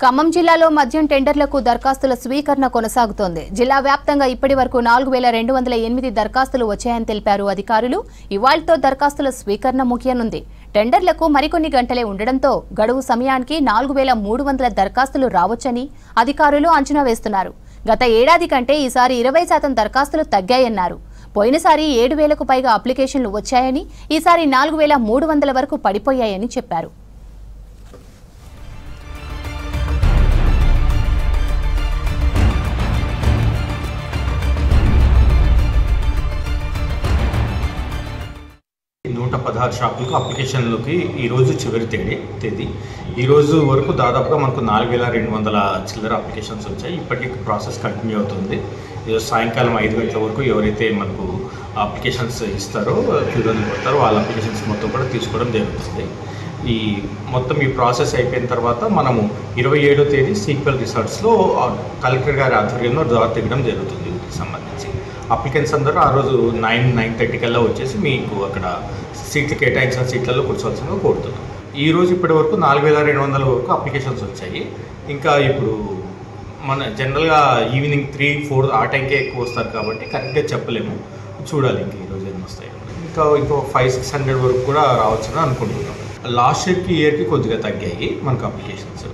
ఖమ్మం జిల్లాలో మద్యం టెండర్లకు దరఖాస్తుల స్వీకరణ కొనసాగుతోంది. జిల్లా వ్యాప్తంగా ఇప్పటివరకు 4208 దరఖాస్తులు వచ్చాయని తెలిపారు అధికారులు. ఇవాళ్లతో దరఖాస్తుల స్వీకరణ ముగియనుంది. టెండర్లకు మరికొన్ని గంటలే ఉండడంతో గడువు సమయానికి 4300 దరఖాస్తులు రావచ్చని అధికారులు అంచనా వేస్తున్నారు. గత ఏడాది కంటే ఈసారి 20% దరఖాస్తులు తగ్గాయన్నారు. పోయినసారి 7000కు పైగా అప్లికేషన్లు వచ్చాయని, ఈసారి 4300 వరకు పడిపోయాయని చెప్పారు. నూట 16 షాపులకు అప్లికేషన్లకి ఈరోజు చివరి తేదీ. ఈరోజు వరకు దాదాపుగా మనకు 4200 చిల్లర అప్లికేషన్స్ వచ్చాయి. ఇప్పటికీ ప్రాసెస్ కంటిన్యూ అవుతుంది. ఈరోజు సాయంకాలం 5 గంటల వరకు ఎవరైతే మనకు అప్లికేషన్స్ ఇస్తారో క్యూలోకి కొడతారో వాళ్ళ అప్లికేషన్స్ మొత్తం కూడా తీసుకోవడం జరుగుతుంది. ఈ ప్రాసెస్ అయిపోయిన తర్వాత మనము 27వ తేదీ సీక్వెల్ రిసార్ట్స్లో కలెక్టర్ గారి ఆధ్వర్యంలో డ్రా తెగడం జరుగుతుంది. వీటికి సంబంధించి అప్లికెంట్స్ అందరూ ఆ రోజు 9:30 కల్లా వచ్చేసి మీకు అక్కడ సీట్లు కేటాయించిన సీట్లలో కూర్చోవలసిందిగా కోరుతున్నాం. ఈరోజు ఇప్పటి వరకు 4200 వరకు అప్లికేషన్స్ వచ్చాయి. ఇంకా ఇప్పుడు మన జనరల్గా ఈవినింగ్ 3-4 ఆ టైంకే ఎక్కువ వస్తారు కాబట్టి కరెక్ట్గా చెప్పలేము. చూడాలి ఇంకా ఈరోజు ఎన్ని వస్తాయి. ఇంకో 500-600 వరకు కూడా రావచ్చని అనుకుంటున్నాం. లాస్ట్ ఇయర్కి కొద్దిగా తగ్గాయి మనకు అప్లికేషన్స్.